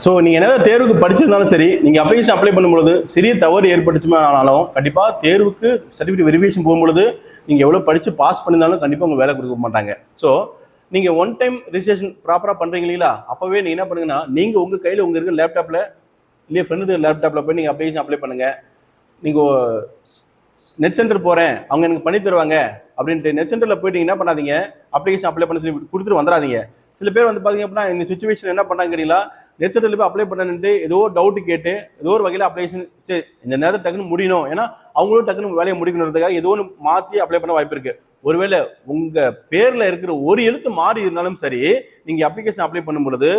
So நீங்கள் என்ன தேர்வுக்கு படிச்சிருந்தாலும் சரி, நீங்கள் அப்ளிகேஷன் அப்ளை பண்ணும்பொழுது சிறிய தவறு ஏற்பட்டுச்சுனாலும் கண்டிப்பாக தேர்வுக்கு சர்டிஃபிகேட் வெரிஃபிகேஷன் போகும்பொழுது நீங்கள் எவ்வளோ படித்து பாஸ் பண்ணியிருந்தாலும் கண்டிப்பாக உங்கள் வேலை கொடுக்க மாட்டாங்க. ஸோ நீங்கள் ஒன் டைம் ரிஜிஸ்ட்ரேஷன் ப்ராப்பராக பண்ணுறீங்க இல்லைங்களா, அப்போவே நீங்கள் என்ன பண்ணுங்கன்னா, நீங்கள் உங்கள் கையில் உங்கள் இருக்கிற லேப்டாப்பில் இல்லையா ஃப்ரெண்டு லேப்டாப்பில் போய் நீங்கள் அப்ளிகேஷன் அப்ளை பண்ணுங்கள். நீங்கள் நெட் சென்டர் போகிறேன், அவங்க எனக்கு பண்ணி தருவாங்க அப்படின்ட்டு நெட் சென்டரில் போயிட்டு என்ன பண்ணாதீங்க, அப்ளிகேஷன் அப்ளை பண்ண சொல்லி கொடுத்துட்டு வந்துடாதீங்க. சில பேர் வந்து பார்த்தீங்க அப்படின்னா இந்த சுச்சுவேஷன் என்ன பண்ணாங்க கேட்டீங்களா, நெட் சென்டரில் போய் அப்ளை பண்ணணுன்ட்டு ஏதோ டவுட் கேட்டு ஏதோ ஒரு வகையில் அப்ளிகேஷன் சரி இந்த நேரத்தில் டக்குன்னு முடியணும், ஏன்னா அவங்களும் டக்குன்னு வேலையை முடிக்கணுன்றதுக்காக ஏதோ ஒன்று மாற்றி அப்ளை பண்ண வாய்ப்பு இருக்குது. ஒருவேளை உங்கள் பேரில் இருக்கிற ஒரு எழுத்து மாறி இருந்தாலும் சரி, நீங்கள் அப்ளிகேஷன் அப்ளை பண்ணும் பொழுது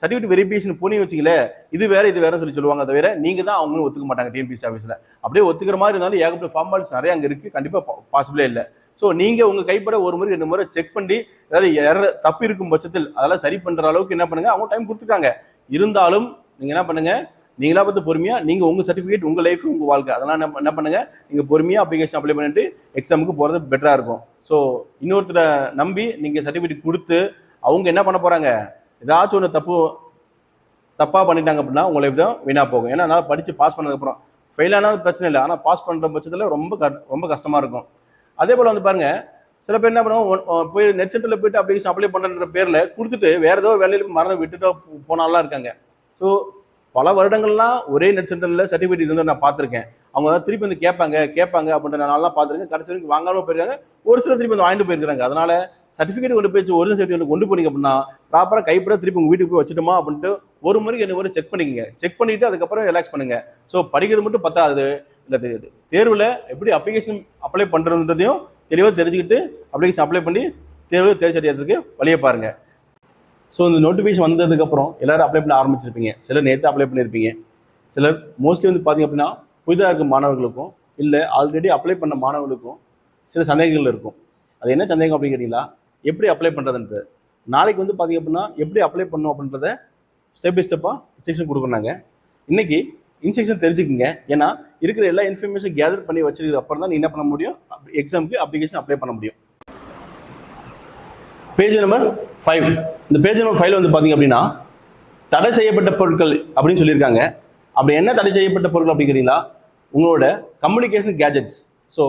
சர்டிஃபிகேட் வெரிஃபிகேஷன் போனி வச்சுக்கல, இது வேற இது வேற சொல்லி சொல்லுவாங்க. தவிர நீங்கள் தான் அவங்களும் ஒத்துக்க மாட்டாங்க. டிஎன்பிசி ஆஃபீஸில் அப்படியே ஒத்துக்கிற மாதிரி இருந்தாலும் ஏகப்பட்ட ஃபார்மாலிட்டிஸ் நிறைய அங்கே இருக்குது, கண்டிப்பாக பாசிபிளே இல்லை. ஸோ நீங்கள் உங்கள் கைப்பட ஒரு முறை 2 முறை செக் பண்ணி ஏதாவது தப்பு இருக்கும் பட்சத்தில் அதெல்லாம் சரி பண்ணுற அளவுக்கு என்ன பண்ணுங்க, அவங்க டைம் கொடுத்துருக்காங்க. இருந்தாலும் நீங்கள் என்ன பண்ணுங்க, நீங்களா பார்த்து பொறுமையா நீங்கள் உங்கள் சர்டிஃபிகேட் உங்கள் லைஃப் உங்கள் வாழ்க்கை அதெல்லாம் என்ன பண்ணுங்க, நீங்கள் பொறுமையாக அப்ளிகேஷன் அப்ளை பண்ணிட்டு எக்ஸாமுக்கு போகிறது பெட்டராக இருக்கும். ஸோ இன்னொருத்தரை நம்பி நீங்கள் சர்டிஃபிகேட் கொடுத்து அவங்க என்ன பண்ண போகிறாங்க, ஏதாச்சும் ஒன்று தப்பாக பண்ணிட்டாங்க அப்படின்னா உங்கள் லைஃப் தான் வீணாக போகும். ஏன்னா அதனால் படித்து பாஸ் பண்ணதுக்கப்புறம் ஃபெயில் ஆனாலும் பிரச்சனை இல்லை, ஆனால் பாஸ் பண்ணுற பட்சத்தில் ரொம்ப கஷ்டமாக இருக்கும். அதே போல் வந்து பாருங்க, சில பேர் என்ன பண்ணுவோம், போய் நெட் சென்டரில் போயிட்டு அப்ளிகேஷன் அப்ளை பண்ணுற பேரில் கொடுத்துட்டு வேற ஏதோ வேலையில் மறந்து விட்டுட்டு போனாலாம் இருக்காங்க. ஸோ பல வருடங்கள்லாம் ஒரே நெட் சென்டரில் சர்டிஃபிகேட் இருந்து நான் பார்த்துருக்கேன். அவங்க தான் திருப்பி வந்து கேட்பாங்க அப்படின்ற நான்லாம் பார்த்துருக்கேன். கடைசி வரைக்கும் வாங்காமல் போயிருக்காங்க, ஒரு சில திருப்பி வந்து வாங்கிட்டு போயிருக்காங்க. அதனால சர்டிஃபிகேட் கொண்டு போய் ஒரிஜினல் சர்டிஃபிகேட் கொண்டு போனீங்க அப்படின்னா ப்ராப்பராக கைப்பட திருப்பி உங்கள் வீட்டுக்கு போய் வச்சுட்டோமா அப்படின்ட்டு ஒரு முறைக்கு 2 முறை செக் பண்ணிக்கங்க. செக் பண்ணிட்டு அதுக்கப்புறம் ரிலாக்ஸ் பண்ணுங்க. ஸோ படிக்கிறது மட்டும் பத்தாது, இல்லை தேர்வில் எப்படி அப்ளிகேஷன் அப்ளை பண்ணுறதுன்றதையும் தெளிவாக தெரிஞ்சுக்கிட்டு அப்ளிகேஷன் அப்ளை பண்ணி தேர்வு தேர்ச்சி அடைகிறதுக்கு வழியை பாருங்க. ஸோ இந்த நோட்டிஃபிகேஷன் வந்ததுக்கப்புறம் எல்லாரும் அப்ளை பண்ண ஆரம்பிச்சிருப்பீங்க. சிலர் நேற்று அப்ளை பண்ணியிருப்பீங்க. சிலர் மோஸ்ட்லி வந்து பார்த்தீங்க அப்படின்னா புதிதாக இருக்க மாணவர்களுக்கும் இல்லை ஆல்ரெடி அப்ளை பண்ண மாணவர்களுக்கும் சில சந்தேகங்கள் இருக்கும். அது என்ன சந்தேகம் அப்படின்னு கேட்டீங்களா, எப்படி அப்ளை பண்ணுறதுன்றது. நாளைக்கு வந்து பார்த்தீங்க அப்படின்னா எப்படி அப்ளை பண்ணணும் அப்படின்றத ஸ்டெப் பை ஸ்டெப்பாக இன்ஸ்ட்ரக்ஷன் கொடுக்குறாங்க. இன்னைக்கு இன்ஸ்ட்ரக்ஷன் தெரிஞ்சுக்குங்க. ஏன்னா இருக்கிற எல்லா இன்ஃபர்மேஷன் கேதர் பண்ணி வச்சிருக்கிற அப்புறம் தான் நீ என்ன பண்ண முடியும், எக்ஸாமுக்கு அப்ளிகேஷன் அப்ளை பண்ண முடியும். Page number 5. இந்த பேஜ் நம்பர் 5 வந்து பார்த்தீங்க அப்படின்னா தடை செய்யப்பட்ட பொருட்கள் அப்படின்னு சொல்லியிருக்காங்க. அப்படி என்ன தடை செய்யப்பட்ட பொருட்கள் அப்படிங்கிறீங்களா, உங்களோட கம்யூனிகேஷன் கேஜெட்ஸ். ஸோ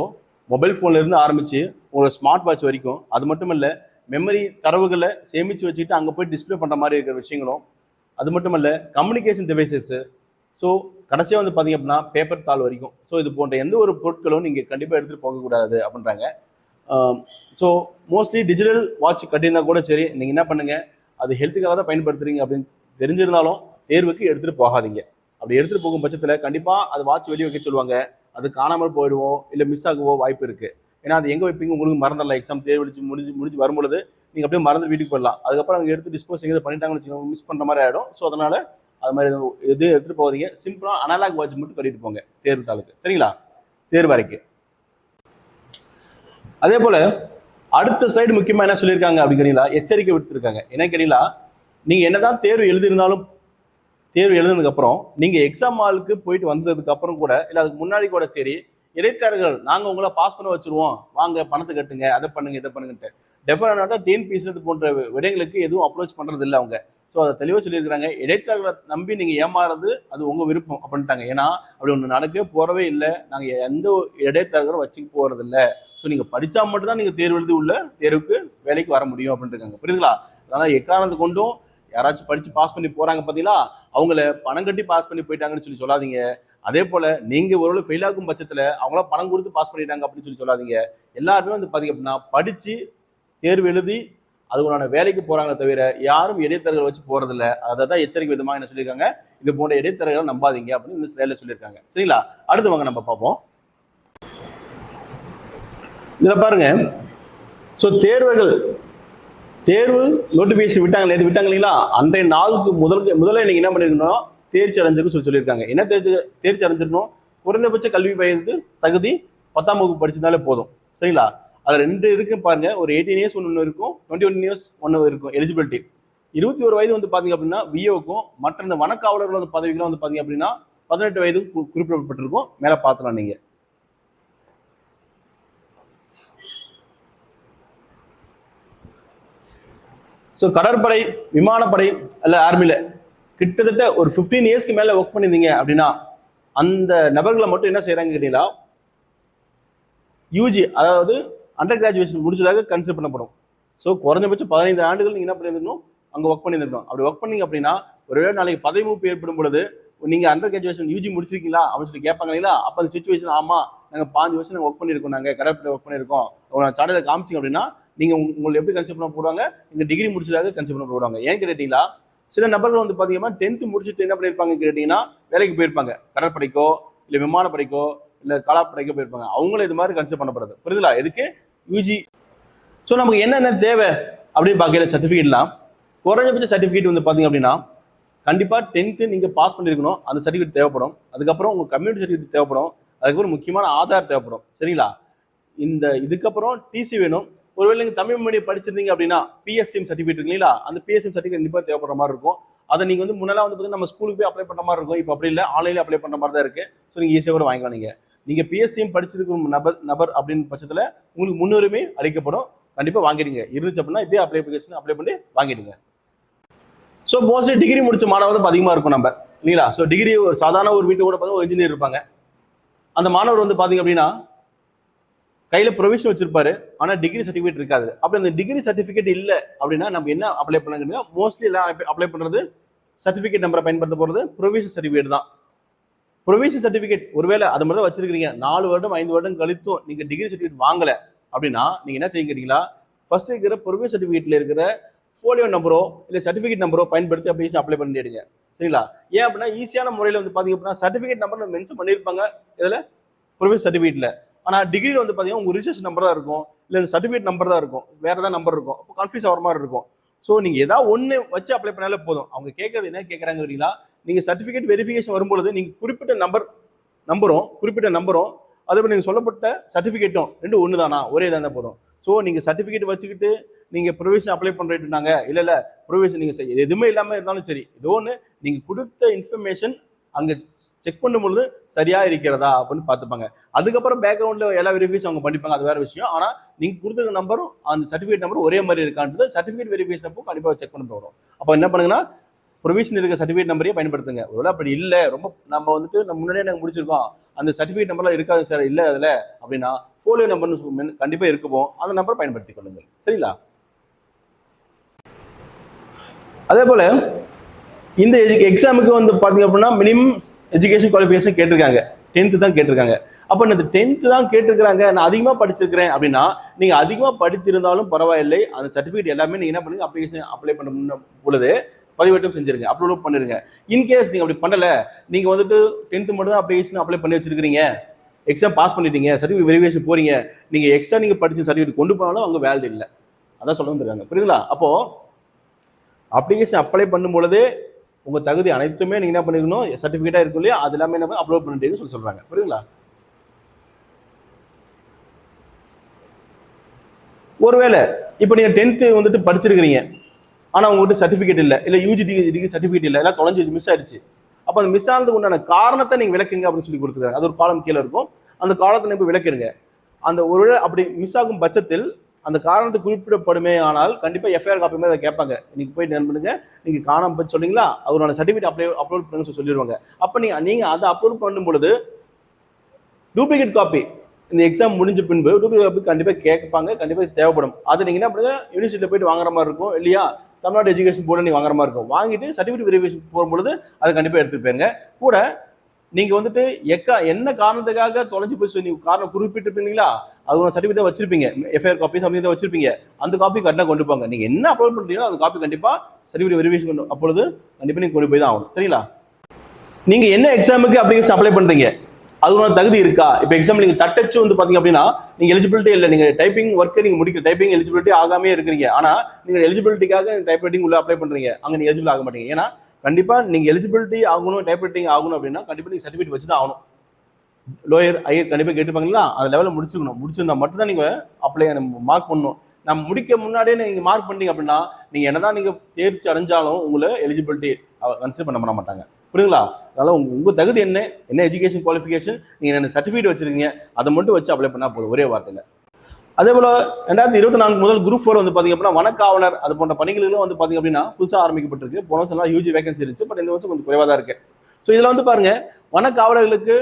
மொபைல் ஃபோன்லேருந்து ஆரம்பித்து உங்களோட ஸ்மார்ட் வாட்ச் வரைக்கும், அது மட்டும் இல்லை மெமரி தரவுகளை சேமித்து வச்சுக்கிட்டு அங்கே போய் டிஸ்பிளே பண்ணுற மாதிரி இருக்கிற விஷயங்களும், அது மட்டும் இல்லை கம்யூனிகேஷன் டிவைசஸ்ஸு. ஸோ கடைசியாக வந்து பார்த்தீங்க அப்படின்னா பேப்பர் தாள் வரைக்கும். ஸோ இது போன்ற எந்த ஒரு பொருட்களும் நீங்கள் கண்டிப்பாக எடுத்துகிட்டு போகக்கூடாது அப்படின்றாங்க. ஸோ மோஸ்ட்லி டிஜிட்டல் வாட்ச் கட்டினா கூட சரி, நீங்கள் என்ன பண்ணுங்கள், அது ஹெல்த்துக்காக தான் பயன்படுத்துறீங்க அப்படின்னு தெரிஞ்சிருந்தாலும் தேர்வுக்கு எடுத்துகிட்டு போகாதீங்க. அப்படி எடுத்துகிட்டு போகும் பட்சத்தில் கண்டிப்பாக அது வாட்ச் வெளியே வைக்க சொல்லுவாங்க. அது காணாமல் போயிடுவோம், இல்லை மிஸ் ஆகவோ வாய்ப்பு இருக்குது. ஏன்னா அது எங்கே வைப்பீங்க உங்களுக்கு மறந்துடலாம். எக்ஸாம் தேர்வு முடிஞ்சு வரும்பொழுது நீங்கள் அப்படியே மறந்து வீட்டுக்கு போயிடலாம். அதுக்கப்புறம் அவங்க எடுத்து டிஸ்போஸ் எங்கே பண்ணிட்டாங்கன்னு வச்சுக்கோங்க, மிஸ் பண்ணுற மாதிரி ஆகிடும். ஸோ அதனால் அது மாதிரி எதுவும் எடுத்துகிட்டு போகாதீங்க. சிம்பிளாக அனலாக் வாட்ச் மட்டும் கட்டிட்டு போங்க தேர்வு தாளுக்கு, சரிங்களா, தேர்வு அறைக்கு. அதே போல் அடுத்த ஸ்லைடு முக்கியமாக என்ன சொல்லியிருக்காங்க அப்படிங்கிறீங்களா, எச்சரிக்கை விடுத்திருக்காங்க. என்ன கேட்டீங்களா, நீங்கள் என்னதான் தேர்வு எழுதியிருந்தாலும் தேர்வு எழுதுனதுக்கப்புறம் நீங்கள் எக்ஸாம் ஹாலுக்கு போயிட்டு வந்ததுக்கு அப்புறம் கூட, இல்லை அதுக்கு முன்னாடி கூட சரி, இடைத்தரகர்கள் நாங்கள் உங்களை பாஸ் பண்ண வச்சுருவோம், வாங்க பணத்தை கட்டுங்க, அதை பண்ணுங்க இதை பண்ணுங்கன்ட்டு டெஃபினட்டாக டிஎன்பிசி போன்ற விடைகளுக்கு எதுவும் அப்ரோச் பண்ணுறது இல்லை அவங்க. ஸோ அதை தெளிவாக சொல்லியிருக்கிறாங்க. இடைத்தரகர்களை நம்பி நீங்கள் ஏமாறுறது அது உங்கள் விருப்பம் அப்படின்ட்டாங்க. ஏன்னா அப்படி ஒன்று நடக்கவே போகிறவே இல்லை, நாங்கள் எந்த இடைத்தரகரும் வச்சுக்க போகிறது இல்லை. ஸோ நீங்கள் படித்தா மட்டும்தான் நீங்கள் தேர்வு எழுதி உள்ள தேர்வுக்கு வேலைக்கு வர முடியும் அப்படின்ட்டு இருக்காங்க. புரியுதுங்களா? அதனால் எக்காரணத்தை கொண்டும் யாராச்சும் படித்து பாஸ் பண்ணி போகிறாங்க பார்த்தீங்களா, அவங்கள பணம் கட்டி பாஸ் பண்ணி போயிட்டாங்கன்னு சொல்லி சொல்லாதீங்க. அதே போல் நீங்கள் ஒருவேளை ஃபெயில் ஆகும் பட்சத்தில் அவங்களாம் பணம் கொடுத்து பாஸ் பண்ணிட்டாங்க அப்படின்னு சொல்லி சொல்லாதீங்க. எல்லாருமே வந்து பார்த்தீங்க அப்படின்னா படித்து தேர்வு எழுதி அதுக்கான வேலைக்கு போகிறாங்க தவிர யாரும் இடைத்தரகர்கள் வச்சு போகிறதில்ல. அதை தான் எச்சரிக்கை விதமாக என்ன சொல்லியிருக்காங்க, இது போன்ற இடைத்தரகர்கள் நம்பாதீங்க அப்படின்னு இந்த ஸ்லைடில் சொல்லியிருக்காங்க. சரிங்களா? அடுத்து வாங்க நம்ம பார்ப்போம். இதில் பாருங்க, ஸோ தேர்வு நோட்டிஃபிகேஷன் நேற்று விட்டாங்க இல்லைங்களா, அன்றைய நாளுக்கு முதல்ல நீங்கள் என்ன பண்ணிருக்கணும், தேர்ச்சி அடைஞ்சிருக்குன்னு சொல்லியிருக்காங்க. என்ன தேர்ச்சி அடைஞ்சிருக்கணும், குறைந்தபட்ச கல்வி வயது தகுதி 10ஆம் வகுப்பு படிச்சிருந்தாலே போதும். சரிங்களா? அதில் 2 இருக்கு பாருங்க, ஒரு 18 இயர்ஸ் ஒன்று இருக்கும், 21 இயர்ஸ் ஒன்று இருக்கும் எலிஜிபிலிட்டி. 21 வயது வந்து பார்த்தீங்க அப்படின்னா விஏவுக்கும், மற்ற இந்த வனக்காவலர்கள் வந்து பதவிகளும் வந்து பார்த்தீங்க அப்படின்னா 18 வயது குறிப்பிடப்பட்டிருக்கும். மேலே பார்த்துலாம் நீங்கள். ஸோ கடற்படை, விமானப்படை அல்ல ஆர்மியில் கிட்டத்தட்ட ஒரு 15 இயர்ஸ்க்கு மேல ஒர்க் பண்ணிருந்தீங்க அப்படின்னா அந்த நபர்களை மட்டும் என்ன செய்யறாங்க கேட்டீங்களா, யூஜி அதாவது அண்டர் கிராஜுவேஷன் முடிச்சதாக கன்சிடர் பண்ணப்படும். ஸோ குறைஞ்சபட்சம் 15 ஆண்டுகள் நீங்க என்ன பண்ணியிருந்தோம், அங்க ஒர்க் பண்ணியிருந்தோம். அப்படி ஒர்க் பண்ணீங்க அப்படின்னா ஒருவேளை நாளைக்கு பதவி மூப்பு ஏற்படும் பொழுது நீங்க அண்டர் கிராஜுவேஷன் யூஜி முடிச்சிருக்கீங்களா அப்படின்னு சொல்லி கேட்பாங்க இல்லைங்களா. அப்ப அந்த சுச்சுவேஷன் ஆமா நாங்க 5 வருஷம் நாங்க ஒர்க் பண்ணிருக்கோம், நாங்க கடற்படை ஒர்க் பண்ணிருக்கோம், சான்றிதழ் காமிச்சிங்க அப்படின்னா நீங்க உங்களை எப்படி கன்சிடர் பண்ண போடுவாங்க, நீங்க டிகிரி முடிச்சதாக கன்சிடர் பண்ண போடுவாங்க. ஏன் கேட்டீங்களா, சில நபர்கள் வந்து பாத்தீங்கன்னா 10th முடிச்சுட்டு என்ன பண்ணிருப்பாங்க கேட்டீங்கன்னா வேலைக்கு போயிருப்பாங்க, கடற்படைக்கோ இல்ல விமானப்படைக்கோ இல்ல காலாப்படைக்கோ போயிருப்பாங்க. அவங்களும் இது மாதிரி கன்சிடர் பண்ணப்படுது. புரியுதுங்களா? எதுக்கு யூஜி. ஸோ நமக்கு என்னென்ன தேவை அப்படின்னு பார்க்கல சர்டிஃபிகேட்லாம். குறைஞ்சபட்ச சர்டிஃபிகேட் வந்து பாத்தீங்க அப்படின்னா கண்டிப்பா 10th நீங்க பாஸ் பண்ணிருக்கணும், அந்த சர்டிஃபிகேட் தேவைப்படும். அதுக்கப்புறம் உங்க கம்யூனிட்டி சர்டிஃபிகேட் தேவைப்படும். அதுக்கப்புறம் முக்கியமான ஆதார் தேவைப்படும். சரிங்களா? இதுக்கப்புறம் டிசி வேணும். ஒருவேளை நீங்க தமிழ் மீடியம் படிச்சிருந்தீங்க அப்படின்னா பிஎஸ்டிஎம் சர்டிஃபிகேட் இருக்குங்களா, அந்த பிஎஸ்டிஎம் சர்டிஃபிகேட் கண்டிப்பா தேவைப்படுற மாதிரி இருக்கும். அதை நீங்க வந்து முன்னெல்லாம் வந்து பார்த்தீங்கன்னா நம்ம ஸ்கூலுக்கு போய் அப்ளை பண்ண மாதிரி இருக்கும். இப்போ அப்படி இல்லை, ஆன்லைன்ல அப்ளை பண்ண மாதிரி தான் இருக்கு. ஸோ நீங்க ஈஸியாக கூட வாங்கிக்கலாம். நீங்க பிஎஸ்டிஎம் படிச்சிருக்கும் நபர் அப்படின்னு பட்சத்தில் உங்களுக்கு முன்னுரிமை அளிக்கப்படும். கண்டிப்பா வாங்கிடுங்க. இருந்துச்சு அப்படின்னா இப்பயே அப்ளை பண்ணி வாங்கிடுங்க. ஸோ மோஸ்ட்லி டிகிரி முடிச்ச மாணவர் அதிகமாக இருக்கும் நம்ம இல்லைங்களா. ஸோ டிகிரி ஒரு சாதாரண ஒரு வீட்டு கூட பார்த்தா ஒரு இன்ஜினியர் இருப்பாங்க. அந்த மாணவர் வந்து பாத்தீங்க அப்படின்னா கையில ப்ரொவிஷன் வச்சிருப்பாரு, ஆனா டிகிரி சர்டிஃபிகேட் இருக்காது. அப்படி அந்த டிகிரி சர்டிஃபிகேட் இல்லை அப்படின்னா நம்ம என்ன அப்ளை பண்ண, மோஸ்ட்லி எல்லாம் அப்ளை பண்றது சர்டிஃபிகேட் நம்பரை பயன்படுத்த போறது ப்ரொவிஷன் சர்டிஃபிகேட் தான். ப்ரொவிஷன் சர்டிஃபிகேட் ஒருவேளை அது மாதிரி தான் வச்சிருக்கீங்க, 4 வருடம் 5 வருடம் கழித்தும் நீங்க டிகிரி சர்டிஃபிகேட் வாங்கல அப்படின்னா நீங்க என்ன செய்ய கேட்டீங்களா, ஃபர்ஸ்ட் இருக்கிற ப்ரொவிஷன் சர்டிஃபிகேட்ல இருக்கிற ஃபோலியோ நம்பரோ இல்ல சர்டிஃபிகேட் நம்பரோ பயன்படுத்தி அப்ளிகேஷன் அப்ளை பண்ணிடுங்க. சரிங்களா? ஏன் அப்படின்னா ஈஸியான முறையில் வந்து பாத்தீங்க அப்படின்னா சர்டிஃபிகேட் நம்பர் மென்ஷன் பண்ணியிருப்பாங்க இதுல ப்ரொவிஷன் சர்டிஃபிகேட்ல. ஆனா டிகிரியில் வந்து பாத்தீங்கன்னா உங்க ரிஜிஸ்ட்ரேஷன் நம்பர் தான் இருக்கும், இல்ல சர்டிஃபிகேட் நம்பர் தான் இருக்கும், வேற ஏதாவது நம்பர் இருக்கும். அப்போ கன்ஃபியூஸ் ஆகிற மாதிரி இருக்கும். ஸோ நீங்க ஏதாவது ஒன்று வச்சு அப்ளை பண்ணாலே போதும். அவங்க கேட்கறது என்ன கேட்கறாங்க அப்படின்னா, நீங்க சர்டிஃபிகேட் வெரிஃபிகேஷன் வரும்பொழுது நீங்க குறிப்பிட்ட நம்பரும் அதே மாதிரி நீங்க சொல்லப்பட்ட சர்டிஃபிகேட்டும் ரெண்டு ஒன்று தானா, ஒரே தானே போதும். ஸோ நீங்க சர்டிஃபிகேட் வச்சுக்கிட்டு நீங்க ப்ரொவிஷன் அப்ளை பண்றீங்கன்னாங்க, இல்ல ப்ரொவிஷன் நீங்க எதுவுமே இல்லாம இருந்தாலும் சரி, ஏதோ ஒன்று நீங்க கொடுத்த இன்ஃபர்மேஷன் அங்க செக் பண்ணும்பொழுது சரியா இருக்கிறதா அப்படின்னு பார்த்துப்பாங்க. அதுக்கப்புறம் பேக்ரவுண்ட்ல எல்லா வெரிஃபிகேஷன் அவங்க பண்ணிப்பாங்க, அது வேற விஷயம். ஆனா நீங்க கொடுத்த நம்பரும் அந்த சர்டிஃபிகேட் நம்பரும் ஒரே மாதிரி இருக்கான்றது சர்டிஃபிகேட் வெரிஃபிகேஷன் அப்போ கண்டிப்பாக செக் பண்ண போகிறோம். அப்போ என்ன பண்ணுங்கன்னா ப்ரொவிஷன் இருக்க சர்டிஃபிகேட் நம்பரையே பயன்படுத்துங்க. ஒருவேளை அப்படி இல்லை, ரொம்ப நம்ம வந்துட்டு நம்ம முன்னாடியே நாங்கள் முடிச்சிருக்கோம், அந்த சர்டிஃபிகேட் நம்பர்லாம் இருக்காது சார் இல்லை அதில் அப்படின்னா ஃபோலியோ நம்பர்னு கண்டிப்பாக இருக்குப்போம், அந்த நம்பர் பயன்படுத்திக் கொள்ளுங்கள். சரிங்களா? அதே போல இந்த எக்ஸாமுக்கு வந்து பாத்தீங்க அப்படின்னா மினிமம் எஜுகேஷன் குவாலிஃபிகேஷன் கேட்டிருக்காங்க, 10th தான் கேட்டிருக்காங்க. அப்போ இந்த 10th தான் கேட்டிருக்காங்க, நான் அதிகமாக படிச்சிருக்கிறேன் அப்படின்னா நீங்க அதிகமாக படித்திருந்தாலும் பரவாயில்லை, அந்த சர்டிஃபிகேட் எல்லாமே நீங்க என்ன பண்ணுங்க, அப்ளிகேஷன் அப்ளை பண்ண பொழுது பதிவேற்றம் செஞ்சிருங்க, அப்லோட் பண்ணிருங்க. இன்கேஸ் நீங்க அப்படி பண்ணல, நீங்க வந்துட்டு 10th மட்டும் தான் அப்ளிகேஷன் அப்ளை பண்ணி வச்சிருக்கீங்க, எக்ஸாம் பாஸ் பண்ணிட்டீங்க, சர்டிஃபிகேட் வெரிஃபிகேஷன் போறீங்க, நீங்க எக்ஸ்ட்ரா நீங்க படிச்ச சர்டிஃபிகேட் கொண்டு போனாலும் அவங்க வேல்யூ இல்லை, அதான் சொல்ல வந்துருக்காங்க. புரியுதுங்களா? அப்போ அப்ளிகேஷன் அப்ளை பண்ணும் பொழுது உங்க தகுதி அனைத்துமே நீங்க என்ன பண்ணிருக்கணும், சர்டிஃபிகேட்டா இருக்கும் இல்லையா, அது எல்லாமே என்ன அப்லோட் பண்ணிட்டு சொல்றாங்க. புரியுதுங்களா? ஒருவேளை இப்போ நீங்க 10th வந்துட்டு படிச்சிருக்கீங்க, ஆனா உங்ககிட்ட சர்டிஃபிகேட் இல்ல யூஜி டிகிரி சர்டிஃபிகேட் இல்ல, எல்லாம் தொலைஞ்சு மிஸ் ஆயிடுச்சு. அப்ப அந்த மிஸ் ஆனதுக்கு உண்டான காரணத்தை நீங்க விளக்குங்க அப்படின்னு சொல்லி கொடுத்துருக்காங்க. அது ஒரு காலம் கீழே இருக்கும், அந்த காலத்தை நீங்க விளக்குங்க. அந்த ஒருவேளை அப்படி மிஸ் ஆகும் பட்சத்தில் அந்த காரணத்தை குறிப்பிடப்படுமே ஆனால் கண்டிப்பா எஃப்ஐஆர் காப்பி மாதிரி அதை கேட்பாங்க. நீங்க போயிட்டு என்ன பண்ணுங்க, நீங்க காணாம போய் சொன்னீங்களா, அதோட சர்டிஃபிகேட் அப்லோட் பண்ணுங்க சொல்லிடுவாங்க. அப்ப நீங்க அதை அப்லோட் பண்ணும் பொழுது டூப்ளிகேட் காப்பி இந்த எக்ஸாம் முடிஞ்ச பின்பு டூப்ளிகேட் காப்பி கண்டிப்பா கேட்பாங்க, கண்டிப்பா தேவைப்படும். அது நீங்க என்ன பண்ணுங்க, யூனிவர்சிட்டியில போயிட்டு வாங்குற மாதிரி இருக்கும் இல்லையா, தமிழ்நாடு எஜுகேஷன் போர்டு நீங்க வாங்குற மாதிரி இருக்கும். வாங்கிட்டு சர்டிஃபிகேட் வெரிஃபிகேஷன் போகும்பொழுது அதை கண்டிப்பா எடுத்துட்டு போயிருங்க. கூட நீங்க வந்துட்டு என்ன காரணத்துக்காக தொலைஞ்சு போய் நீங்க காரணம் குறிப்பிட்டிருப்பீங்களா, அது ஒரு சர்டிஃபிகேட் வச்சிருப்பீங்க, எஃப்ஐஆர் காப்பி சம்திங் வச்சிருப்பீங்க, அந்த காப்பி கரெக்டாக கொண்டு போங்க. நீங்க என்ன அப்லோட் பண்றீங்களோ அந்த காப்பி கண்டிப்பா சர்டிஃபிகேட் வெரிஃபிகேஷன் அப்பொழுது கண்டிப்பா நீங்க கொண்டு போய் தான் ஆகணும். சரிங்களா? நீங்க என்ன எக்ஸாமுக்கு அப்ளிகேஷன் அப்ளை பண்றீங்க, அதுவோட தகுதி இருக்கா? இப்போ எக்ஸாம் நீங்க தட்டச்சு வந்து பாத்தீங்க அப்படின்னா நீங்க எலிஜிபிலிட்டி இல்லை, நீங்க டைப்பிங் ஒர்க்கை நீங்க முடிக்க டைப்பிங் எலிஜிபிலிட்டி ஆகாமே இருக்கிறீங்க, ஆனா நீங்க எலிஜிபிலிட்டிக்காக டைப் ரைட்டிங் உள்ள அப்ளை பண்றீங்க, அங்க நீங்க எலிஜிபிள் ஆக மாட்டீங்க. ஏன்னா கண்டிப்பா நீங்க எலிஜிபிலிட்டி ஆகணும், டைப் ரைட்டிங் ஆகணும் அப்படின்னா கண்டிப்பா நீங்க சர்டிஃபிகேட் வச்சு தான் ஆகணும். லோயர் ஹையர் கண்டிப்பா கேட்டுப்பாங்களா, அந்த லெவலில் முடிச்சுக்கணும். முடிச்சிருந்தா மட்டும்தான் நீங்க அப்ளை மார்க் பண்ணணும். நம்ம முடிக்க முன்னாடியே நீங்க மார்க் பண்ணீங்க அப்படின்னா நீங்க என்னதான் நீங்க தேர்ச்சி அடைஞ்சாலும் உங்களை எலிஜிபிலிட்டி கன்சிடர் பண்ண மாட்டாங்க. புரியுங்களா? அதனால உங்க தகுதி என்ன எஜுகேஷன் குவாலிஃபிகேஷன், நீங்க என்ன சர்டிஃபிகேட் வச்சிருக்கீங்க, அதை மட்டும் வச்சு அப்ளை பண்ணா போதும், ஒரே வார்த்தையில. அதே போல 2024 முதல் குரூப் 4 வந்து பாத்தீங்க அப்படின்னா வனக்காவலர் அது போன்ற பணிகளும் வந்து பாத்தீங்க அப்படின்னா புதுசா ஆரம்பிக்கப்பட்டிருக்கு. போன வருஷம் ஹியூஜ் வேகன்சி இருந்துச்சு, பட் இந்த வருஷம் கொஞ்சம் குறைவா தான் இருக்கு. ஸோ இதுல வந்து பாருங்க, வனக்காவலர்களுக்கு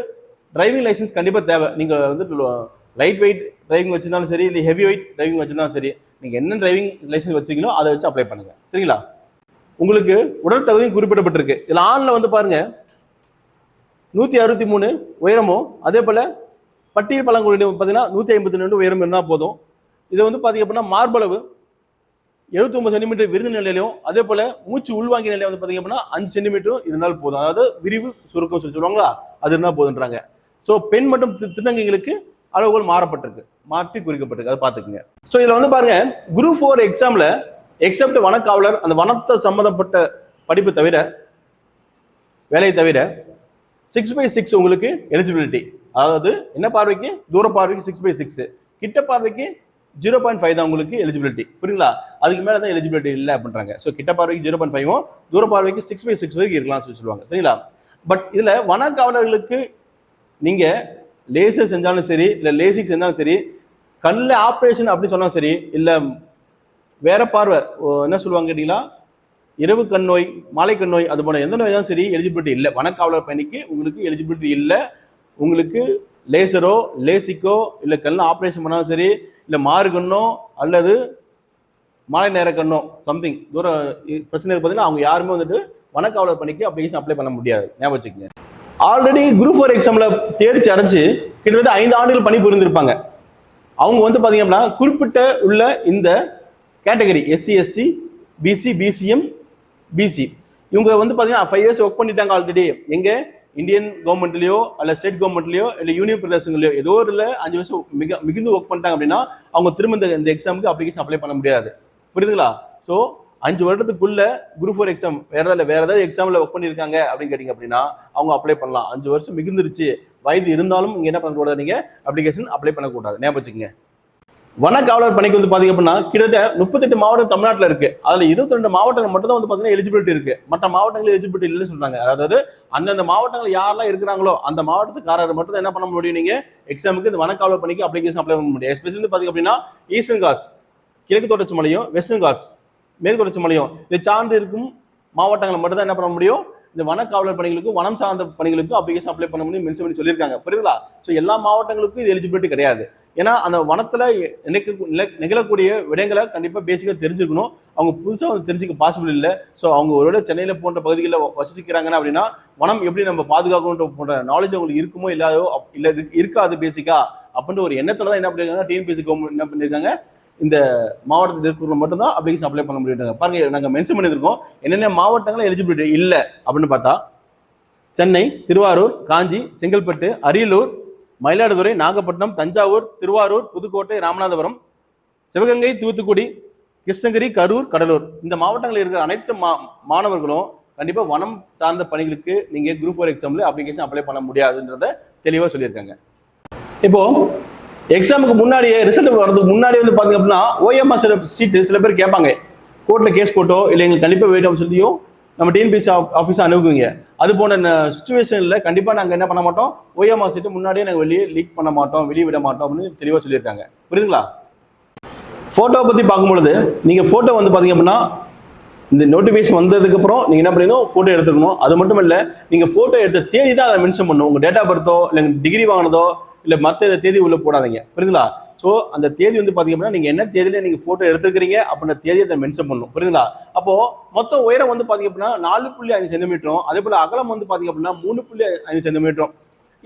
டிரைவிங் லைசன்ஸ் கண்டிப்பா தேவை. நீங்க வந்து லைட் வெயிட் டிரைவிங் வச்சிருந்தாலும் சரி, இல்லை ஹெவி வெயிட் டிரைவிங் வச்சிருந்தாலும் சரி, நீங்க என்ன டிரைவிங் லைசன்ஸ் வச்சிருக்கீங்களோ அதை வச்சு அப்ளை பண்ணுங்க. சரிங்களா? உங்களுக்கு உடல் தகுதியும் குறிப்பிடப்பட்டிருக்கு. இதுல ஆண்ல வந்து பாருங்க 163 உயரமும், அதே போல பட்டியல் பழங்குடியினர் பார்த்தீங்கன்னா 152 உயரம் இருந்தால் போதும். இது வந்து பார்த்தீங்க அப்படின்னா மார்பளவு 79 சென்டிமீட்டர் விருது நிலையிலையும், அதே போல மூச்சு உள்வாங்கி நிலையம் வந்து பார்த்தீங்க அப்படின்னா 5 சென்டிமீட்டரும் இருந்தால் போதும். அதாவது விரிவு சுருக்கம் சொல்லுவாங்களா, அது இருந்தால் போதுன்றாங்க. ஸோ பெண் மற்றும் திருநங்கைகளுக்கு அளவுகள் மாறப்பட்டிருக்கு, மாற்றி குறிக்கப்பட்டிருக்கு, அதை பார்த்துக்குங்க. ஸோ இதில் வந்து பாருங்க, குரூப் 4 எக்ஸாம்ல எக்ஸப்ட் வனக்காவலர் அந்த வனத்தை சம்பந்தப்பட்ட படிப்பு தவிர, வேலையை தவிர 6/6 உங்களுக்கு எலிஜிபிலிட்டி. அதாவது என்ன பார்வைக்கு, தூர பார்வைக்கு 6/6, கிட்ட பார்வைக்கு 0.5 தான் உங்களுக்கு எலிஜிபிலிட்டி. புரியுங்களா? அதுக்கு மேல தான் எலிஜிபிலிட்டி இல்லை அப்படின்றாங்க. ஸோ கிட்ட பார்வைக்கு 0.5, தூர பார்வைக்கு 6/6 வரைக்கும் இருக்கலாம்னு சொல்லுவாங்க. சரிங்களா? பட் இதுல வனக்காவலர்களுக்கு நீங்க லேசர் செஞ்சாலும் சரி, இல்லை லேசிக் செஞ்சாலும் சரி, கண்ணில் ஆப்ரேஷன் அப்படி சொன்னாலும் சரி, இல்லை வேற பார்வை என்ன சொல்லுவாங்க கேட்டீங்களா, இரவு கண் நோய், மாலை கண் நோய், அது போல எந்த நோய் தான் சரி எலிஜிபிலிட்டி இல்லை. வனக்காவலர் பணிக்கு உங்களுக்கு எலிஜிபிலிட்டி இல்லை. உங்களுக்கு லேசரோ லேசிக்கோ இல்லை கண்ணில் ஆப்ரேஷன் பண்ணாலும் சரி, இல்லை மாறு கண்ணோ அல்லது மாலை நேர கண்ணோ சம்திங் தூர பிரச்சனை பார்த்தீங்கன்னா அவங்க யாருமே வந்துட்டு வனக்காவலர் பணிக்கு அப்ளிகேஷன் அப்ளை பண்ண முடியாது. ஞாபகம் வச்சுக்கோங்க. ஆல்ரெடி குரூப் 4 எக்ஸாம்ல தேர்ச்சி அடைஞ்சு கிட்டத்தட்ட 5 ஆண்டுகள் பணி புரிந்திருப்பாங்க. அவங்க வந்து பாத்தீங்க அப்படின்னா குறிப்பிட்ட உள்ள இந்த category SC ST BC BCM BC இவங்க வந்து பாத்தீங்கன்னா 5 இயர்ஸ் ஒர்க் பண்ணிட்டாங்க ஆல்ரெடி. எங்க இந்தியன் கவர்மெண்ட்லயோ அல்ல ஸ்டேட் கவர்மெண்ட்லயோ இல்லை யூனியன் பிரதேசங்களையோ ஏதோ ஒரு 5 வருஷம் மிகுந்து ஒர்க் பண்ணிட்டாங்க அப்படின்னா அவங்க திரும்ப இந்த எக்ஸாமுக்கு அப்ளிகேஷன் அப்ளை பண்ண முடியாது. புரியுதுங்களா? ஸோ 5 வருடத்துக்குள்ள குரூப் 4 எக்ஸாம் வேற ஏதாவது எக்ஸாம்ல ஒர்க் பண்ணியிருக்காங்க அப்படின்னு கேட்டீங்க அப்படின்னா அவங்க அப்ளை பண்ணலாம். 5 வருஷம் மிகுந்துருச்சு வயது இருந்தாலும் நீங்க என்ன பண்ணக்கூடாது, நீங்க அப்ளிகேஷன் அப்ளை பண்ணக்கூடாது. ஞாபகம் வச்சுக்கோங்க. வனக்காவலர் பணிக்கு வந்து பாத்தீங்க அப்படின்னா கிட்டத்தட்ட 38 மாவட்டம் தமிழ்நாட்டில் இருக்கு. அதுல 22 மாவட்டங்கள் மட்டும் தான் வந்து பாத்தீங்கன்னா எலிஜிபிலிட்டி இருக்கு. மற்ற மாவட்டங்கள் எலிஜிபிலிட்டி இல்லைன்னு சொல்றாங்க. அதாவது அந்தந்த மாவட்டங்கள் யாரெல்லாம் இருக்கிறாங்களோ அந்த மாவட்டத்துக்காரர் மட்டும் தான் என்ன பண்ண முடியும், நீங்க எக்ஸாமுக்கு இந்த வனக்காவலர் பணிக்கு அப்ளிகேஷன் அப்ளை பண்ண முடியும். எஸ்பெஷலி பாத்தீங்க அப்படின்னா ஈஸ்டர்ன் காட்ஸ், கிழக்கு தொடர்ச்சி மலையும், வெஸ்டர்ன் காட்ஸ் மேற்கு தொடர்ச்சி மலையும் இதை சார்ந்து இருக்கும் மாவட்டங்களை மட்டும் தான் என்ன பண்ண முடியும், இந்த வனக்காவலர் பணிகளுக்கும் வனம் சார்ந்த பணிகளுக்கும் அப்ளிகேஷன் அப்ளை பண்ண முடியும் மென்ஷன் பண்ணி சொல்லியிருக்காங்க. புரியுதுங்களா? ஸோ எல்லா மாவட்டங்களுக்கும் இது எலிஜிபிலிட்டி கிடையாது. ஏன்னா அந்த வனத்துல நிகழக்கூடிய விடயங்களை கண்டிப்பா பேசிக்கா தெரிஞ்சுக்கணும். அவங்க புதுசா வந்து தெரிஞ்சுக்க பாசிபிள் இல்லை. ஸோ அவங்க ஒருவேளை சென்னையில போன்ற பகுதிகளில் வசிக்கிறாங்கன்னா அப்படின்னா வனம் எப்படி நம்ம பாதுகாக்கணும் போன்ற நாலேஜ் அவங்களுக்கு இருக்குமோ இல்லாதோ இல்லை இருக்காது பேசிக்கா அப்படின்ற ஒரு எண்ணத்துல தான் என்ன பண்ணிருக்காங்க டிஎன்பிஎஸ்சி கவர்மெண்ட் என்ன பண்ணிருக்காங்க, இந்த மாவட்டத்தில் இருக்கிறவங்க மட்டும்தான் அப்ளிகேஷன் அப்ளை பண்ண முடியும். பாருங்க, நாங்கள் மென்ஷன் பண்ணியிருக்கோம் என்னென்ன மாவட்டங்கள் எலிஜிபிலிட்டி இல்லை அப்படின்னு பார்த்தா சென்னை, திருவாரூர், காஞ்சி, செங்கல்பட்டு, அரியலூர், மயிலாடுதுறை, நாகப்பட்டினம், தஞ்சாவூர், திருவாரூர், புதுக்கோட்டை, ராமநாதபுரம், சிவகங்கை, தூத்துக்குடி, கிருஷ்ணகிரி, கரூர், கடலூர் இந்த மாவட்டங்களில் இருக்கிற அனைத்து மாணவர்களும் கண்டிப்பா வனம் சார்ந்த பணிகளுக்கு நீங்க குரூப் 4 எக்ஸாம்ல அப்ளிகேஷன் அப்ளை பண்ண முடியாதுன்றத தெளிவா சொல்லியிருக்காங்க. இப்போ எக்ஸாமுக்கு முன்னாடியே ரிசல்ட் வரதுக்கு முன்னாடி வந்து பாத்தீங்க அப்படின்னா OMR சீட்டு சில பேர் கேட்பாங்க. கோர்ட்ல கேஸ் போட்டோ இல்லை எங்களுக்கு கண்டிப்பா வேணும் சொல்லியும் நம்ம டிஎன்பிஎஸ்சி ஆஃபீஸை அனுப்புவீங்க. அது போன சுச்சுவேஷன்ல கண்டிப்பா நாங்க என்ன பண்ண மாட்டோம், OMR சீட்டு முன்னாடியே நாங்கள் வெளியே லீக் பண்ண மாட்டோம், வெளியே விட மாட்டோம் அப்படின்னு தெளிவா சொல்லியிருக்காங்க. புரியுதுங்களா? போட்டோ பத்தி பார்க்கும்பொழுது நீங்க போட்டோ வந்து பாத்தீங்க அப்படின்னா இந்த நோட்டிபிகேஷன் வந்ததுக்கு அப்புறம் நீங்க என்ன பண்ணணும், போட்டோ எடுத்துக்கணும். அது மட்டும் இல்ல, நீங்க போட்டோ எடுத்த தேதி தான் அதை மென்ஷன் பண்ணணும். உங்க டேட் ஆஃப் பர்த்தோ இல்லை டிகிரி வாங்கினதோ இல்ல மற்ற தேதி உள்ள போடாதீங்க. புரியுதுங்களா? ஸோ அந்த தேதி வந்து பாத்தீங்க அப்படின்னா நீங்க என்ன தேதியில நீங்க போட்டோ எடுத்துக்கிறீங்க அப்படின்ற தேதியை அதை மென்ஷன் பண்ணணும். புரியுதுங்களா? அப்போ மொத்தம் உயரம் வந்து பாத்தீங்க அப்படின்னா 4.5 சென்டிமீட்டரும், அதே போல அகலம் வந்து பாத்தீங்க அப்படின்னா 3.5 சென்டிமீட்டரும்.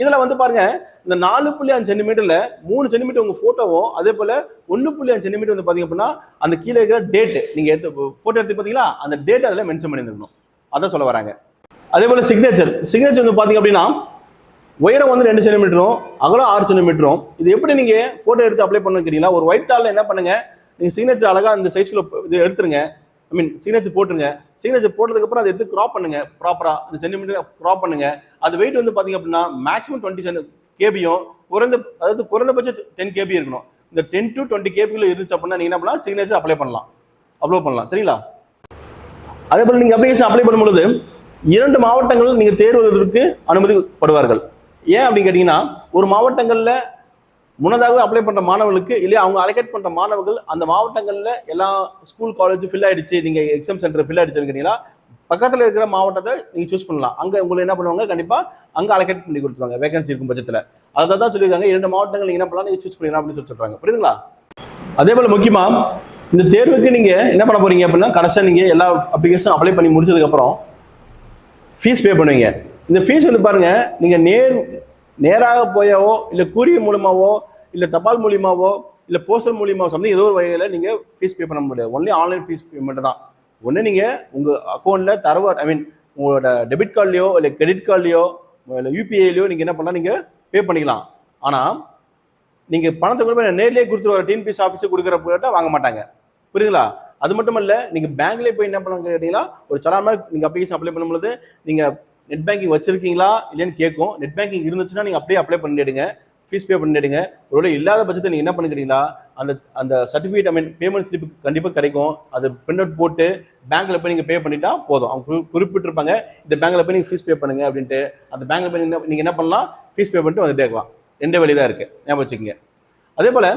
இதுல வந்து பாருங்க, இந்த 4.5 சென்டிமீட்டர்ல 3 சென்டிமீட்டர் உங்க போட்டோவும், அதே போல 1.5 சென்டிமீட்டர் வந்து பாத்தீங்க அப்படின்னா அந்த கீழே இருக்கிற டேட் நீங்க எடுத்து போட்டோ எடுத்து பாத்தீங்களா அந்த டேட் அதுல மென்ஷன் பண்ணிருக்கணும். அதான் சொல்ல வராங்க. அதே போல சிக்னேச்சர் வந்து பாத்தீங்க அப்படின்னா உயரம் வந்து 2 சென்டிமீட்டரும், அகலம் 6 சென்டிமீட்டரும். இது எப்படி நீங்க போட்டோ எடுத்து அப்ளை பண்ணுறீங்களா, ஒரு ஒயிட் தாளில் என்ன பண்ணுங்க, நீங்க சிக்னேச்சர் அழகா இந்த சைஸ்ல இது எடுத்துருங்க. ஐ மீன் சிக்னேச்சர் போட்டுருங்க. சிக்னேச்சர் போட்டதுக்கு அப்புறம் அதை எடுத்து கிராப் பண்ணுங்க. ப்ராப்பரா அந்த சென்டிமீட்டர் கிராப் பண்ணுங்க. அது வெயிட் வந்து பாத்தீங்க அப்படின்னா மேக்ஸிமம் 20 kbயும் குறைந்தபட்சம் 10 kb இருக்கணும். இந்த 10 to 20 kbக்குள்ள இருந்துச்சு அப்படின்னா நீங்க என்ன பண்ணலாம், சிக்னேச்சர் அப்ளோட் பண்ணலாம். சரிங்களா? அதே போல நீங்க அப்ளிகேஷன் அப்ளை பண்ணும்பொழுது 2 மாவட்டங்கள் நீங்க தேர்வதற்கு அனுமதிப்படுவார்கள். ஏன் அப்படின்னு கேட்டீங்கன்னா, ஒரு மாவட்டங்கள்ல முன்னதாகவே அப்ளை பண்ற மாணவர்களுக்கு இல்லையா அவங்க அலோகேட் பண்ற மாணவர்கள் அந்த மாவட்டங்கள்ல எல்லா ஸ்கூல் காலேஜ் ஃபில் ஆயிடுச்சு, நீங்க எக்ஸாம் சென்டர் ஃபில் ஆயிடுச்சுன்னு கேட்டீங்கன்னா பக்கத்துல இருக்கிற மாவட்டத்தை நீங்க சூஸ் பண்ணலாம். அங்க உங்களுக்கு என்ன பண்ணுவாங்க, கண்டிப்பா அங்க அலோகேட் பண்ணி கொடுத்துருவாங்க வேகன்சி இருக்கும் பட்சத்துல. அதை தான் சொல்லியிருக்காங்க 2 மாவட்டங்கள் நீங்க என்ன பண்ணலாம், நீங்க சூஸ் பண்ணிக்கலாம் அப்படின்னு சொல்றாங்க. புரியுதுங்களா? அதே போல முக்கியமா இந்த தேர்வுக்கு நீங்க என்ன பண்ண போறீங்க அப்படின்னா, கடைசியா நீங்க எல்லா அப்ளிகேஷன் அப்ளை பண்ணி முடிச்சதுக்கு அப்புறம் ஃபீஸ் பே பண்ணுவீங்க. இந்த ஃபீஸ் வந்து பாருங்க, நீங்க நேராக போயாவோ இல்ல கூரியர் மூலமாவோ இல்ல தபால் மூலியமாவோ இல்ல போஸ்டல் மூலியமாவோ சம்திங் ஏதோ ஒரு வகையில நீங்க ஃபீஸ் பே பண்ண முடியாது. ஒன்லி ஆன்லைன் ஃபீஸ் பேமெண்ட் தான். ஒன்று நீங்க உங்க அக்கௌண்ட்ல தரவா உங்களோட டெபிட் கார்ட்லயோ இல்ல கிரெடிட் கார்ட்லயோ இல்ல யூபிஐலயோ நீங்க என்ன பண்ணலாம், நீங்க பே பண்ணிக்கலாம். ஆனா நீங்க பணத்தை கூட நேர்லயே கொடுத்துருவாங்க, டிஎன்பிஎஸ்சி ஆஃபீஸுக்கு கொடுக்குற போட்டா வாங்க மாட்டாங்க. புரியுதுங்களா? அது மட்டும் இல்ல, நீங்க பேங்க்ல போய் என்ன பண்ணலாம் கேட்டீங்கன்னா, ஒரு சலான் மாதிரி நீங்க அப்ளிகேஷன் அப்ளை பண்ணும்போது நீங்க நெட் பேங்கிங் வச்சிருக்கீங்களா இல்லைன்னு கேட்கும். நெட் பேங்கிங் இருந்துச்சுன்னா நீங்க அப்படியே அப்ளை பண்ணிடுங்க, ஃபீஸ் பே பண்ணிடுங்க. ஒருவேளை இல்லாத பட்சத்தை நீங்க என்ன பண்ணிக்கிறீங்களா, அந்த சர்டிஃபிகேட் பேமெண்ட் ஸ்லிப் கண்டிப்பா கிடைக்கும். அது பிரிண்ட் அவுட் போட்டு பேங்க்ல போய் நீங்க பே பண்ணிட்டா போதும். அவங்க குறிப்பிட்டிருப்பாங்க இந்த பேங்க்ல போய் நீங்க ஃபீஸ் பே பண்ணுங்க அப்படின்ட்டு. அந்த பேங்க்ல போய் நீங்க என்ன பண்ணலாம், ஃபீஸ் பே பண்ணிட்டு வந்துட்டே இருக்கலாம். 2 வழி தான் இருக்கு, ஞாபகம் வச்சுக்கோங்க. அதே போல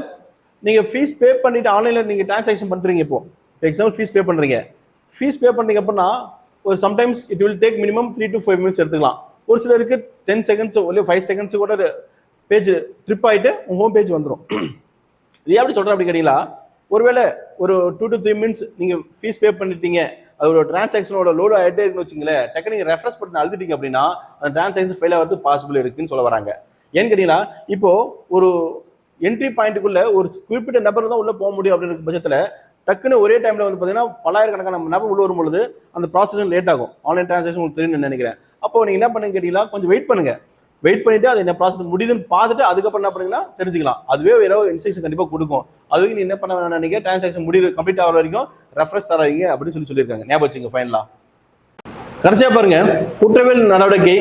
நீங்க ஃபீஸ் பே பண்ணிட்டு ஆன்லைன்ல நீங்க டிரான்சாக்ஷன் பண்றீங்க. இப்போ எக்ஸாம்பிள் ஃபீஸ் பே பண்றீங்க. ஃபீஸ் பே பண்ணீங்க அப்படின்னா ஒரு sometimes it will take minimum 3 to 5 minutes எடுத்துக்கலாம். ஒரு சிலருக்கு 10 seconds இல்லை 5 seconds கூட பேஜ் ட்ரிப் ஆயிட்டு உங்க ஹோம் பேஜ் வந்துடும். இது எப்படி சொல்றேன் அப்படி கேட்டீங்களா, ஒருவேளை ஒரு 2 to 3 minutes நீங்க ஃபீஸ் பே பண்ணிட்டீங்க, அதோட டிரான்சாக்ஷனோட லோடு ஆகிட்டே இருக்குன்னு வச்சுங்களேன், டக்குனு நீங்க ரெஃப்ரெஷ் பண்ணி அழுதுட்டீங்க அப்படின்னா அந்த டிரான்சாக்ஷன் ஃபெயில் ஆகிறது பாசிபிள் இருக்குன்னு சொல்ல வராங்க. ஏன்னு கேட்டீங்கன்னா, இப்போ ஒரு என்ட்ரி பாயிண்ட்டுக்குள்ள ஒரு குறிப்பிட்ட நபர் தான் உள்ள போக முடியும் அப்படின்ற பட்சத்துல டக்குன்னு ஒரே டைம்ல வந்து பாத்தீங்கன்னா பல்லாயிரக்கணக்கான நபர் உள்ள வரும் பொழுது அந்த ப்ராசஸ் லேட் ஆகும். ஆன்லைன் டிரான்சாக்ஷன் உங்களுக்கு தெரியும் நினைக்கிறேன். அப்போ நீங்க என்ன பண்ணுங்க கேட்டீங்கன்னா, கொஞ்சம் வெயிட் பண்ணுங்க. வெயிட் பண்ணிட்டு அது என்ன ப்ராசஸ் முடியுதுன்னு பார்த்துட்டு அதுக்கப்புறம் என்ன பண்ணுங்கன்னா தெரிஞ்சுக்கலாம். அதுவே வேற இன்ஸ்ட்ரக்ஷன் கண்டிப்பா கொடுக்கும். அதுக்கு நீ என்ன பண்ண வேணாம், நினைக்க டிரான்சாக்ஷன் முடிவு கம்ப்ளீட் ஆகிற வரைக்கும் ரெஃப்ரெஷ் தராங்க அப்படின்னு சொல்லியிருக்காங்க. ஞாபகம் வச்சுங்க ஃபைனலா. கடைசியா பாருங்க, குற்றவியல் நடவடிக்கை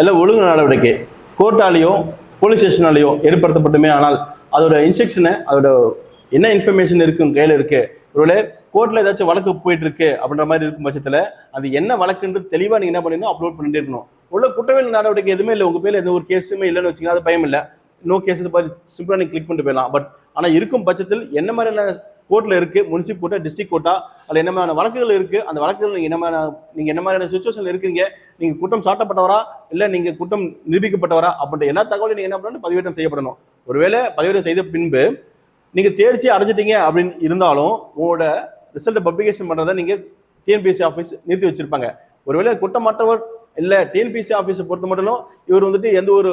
இல்ல ஒழுங்கு நடவடிக்கை கோர்ட்டாலேயோ போலீஸ் ஸ்டேஷனாலேயோ ஏற்படுத்தப்பட்டுமே ஆனால் அதோட இன்ஸ்ட்ரக்ஷனை அதோட என்ன இன்ஃபர்மேஷன் இருக்கு கையில இருக்கு, ஒருவேளை கோர்ட்ல ஏதாச்சும் வழக்கு போயிட்டு இருக்கு அப்படின்ற மாதிரி இருக்கும் பட்சத்துல அது என்ன வழக்குன்றது தெளிவா நீங்க என்ன பண்ணணும், அப்லோட் பண்ணிட்டே இருக்கணும். உள்ள குற்றவியல் நடவடிக்கை எதுவுமே இல்லை, உங்க பேர்ல எந்த ஒரு கேஸுமே இல்லைன்னு வச்சுக்கோங்க, அது பயம் இல்லை, நோ கேஸஸ் சிம்பிளா நீங்க கிளிக் பண்ணிட்டு போயிடலாம். பட் ஆனா இருக்கும் பட்சத்தில் என்ன மாதிரியான கோர்ட்ல இருக்கு, முனிசிபல் கோர்ட்டா டிஸ்ட்ரிக்ட் கோர்ட்டா, அதுல என்ன மாதிரியான வழக்குகள் இருக்கு, அந்த வழக்குகள் நீங்க என்ன மாதிரியான சுச்சுவேஷன்ல இருக்கீங்க, நீங்க குற்றம் சாட்டப்பட்டவரா இல்ல நீங்க குற்றம் நிரூபிக்கப்பட்டவரா அப்படின்ற எல்லா தகவலையும் நீங்க என்ன பண்ணணும், பதிவேற்றம் செய்யப்படணும். ஒருவேளை பதிவேற்றம் செய்த பின்பு நீங்க தேர்ச்சி அடைஞ்சிட்டீங்க அப்படின்னு இருந்தாலும் உங்களோட ரிசல்ட் பப்ளிகேஷன் பண்றதை நீங்க டிஎன்பிஎஸ்சி ஆஃபீஸ் நிறுத்தி வச்சிருப்பாங்க. ஒருவேளை குற்றமற்றவர் இல்ல டிஎன்பிஎஸ்சி ஆஃபீஸை பொறுத்த மட்டும் இவர் வந்துட்டு எந்த ஒரு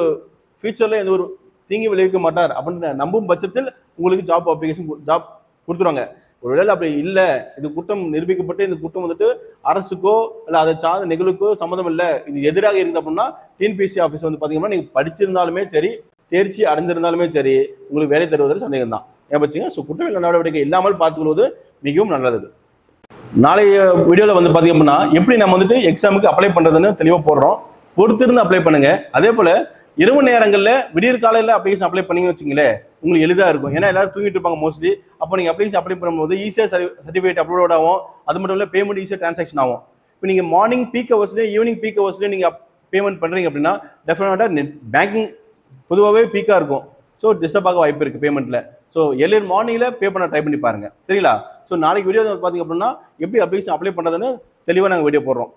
ஃபியூச்சர்ல எந்த ஒரு தீங்கி விளைவிக்க மாட்டார் அப்படின்னு நம்பும் பட்சத்தில் உங்களுக்கு ஜாப் அப்ளிகேஷன் ஜாப் கொடுத்துருவாங்க. ஒருவேளை அப்படி இல்லை, இது குற்றம் நிரூபிக்கப்பட்டு இந்த குற்றம் வந்துட்டு அரசுக்கோ இல்லை அதை சார்ந்த நிகழ்வுக்கோ சம்மந்தம் இல்லை, இது எதிராக இருக்குது அப்படின்னா டிஎன்பிஎஸ்சி ஆஃபீஸ் வந்து பார்த்தீங்கன்னா நீங்கள் படிச்சிருந்தாலுமே சரி தேர்ச்சி அடைஞ்சிருந்தாலுமே சரி உங்களுக்கு வேலை தருவதில் சந்தேகம் தான். ஏன் ஸோ குற்றவியல் நடவடிக்கை இல்லாமல் பார்த்துக்கொள்வது மிகவும் நல்லது. நாளைய வீடியோவில் வந்து பார்த்தீங்க அப்படின்னா எப்படி நம்ம வந்துட்டு எக்ஸாமுக்கு அப்ளை பண்ணுறதுன்னு தெளிவாக போடுறோம். பொறுத்திருந்து அப்ளை பண்ணுங்க. அதே போல் இரவு நேரங்களில் விடியற் காலையில் அப்ளிகேஷன் அப்ளை பண்ணிங்கன்னு வச்சுங்களேன் உங்களுக்கு எளிதாக இருக்கும். ஏன்னா எல்லாரும் தூங்கிட்டு இருப்பாங்க மோஸ்ட்லி. அப்போ நீங்கள் அப்ளிகேஷன் அப்ளை பண்ணும்போது ஈஸியாக சர்டிஃபிகேட் அப்லோட் ஆகும். அது மட்டும் இல்லை பேமெண்ட் ஈஸியாக டிரான்சாக்ஷன் ஆகும். இப்போ நீங்கள் மார்னிங் பீக் ஹவர்ஸ்லேயே ஈவினிங் பீக் ஹவர்ஸ்லேயே நீங்கள் பேமெண்ட் பண்ணுறீங்க அப்படின்னா டெஃபினட்டாக பேங்கிங் பொதுவாகவே பீக்காக இருக்கும். ஸோ டிஸ்டர்ப் ஆக வாய்ப்பு இருக்குது பேமெண்ட்டில். ஸோ எர்லியர் மார்னிங்கில் பே பண்ண ட்ரை பண்ணி பாருங்கள், சரிங்களா? ஸோ நாளைக்கு வீடியோ பார்த்தீங்க அப்படின்னா எப்படி அப்ளிகேஷன் அப்ளை பண்ணுறதுன்னு தெளிவாக நாங்கள் வீடியோ போடுறோம்.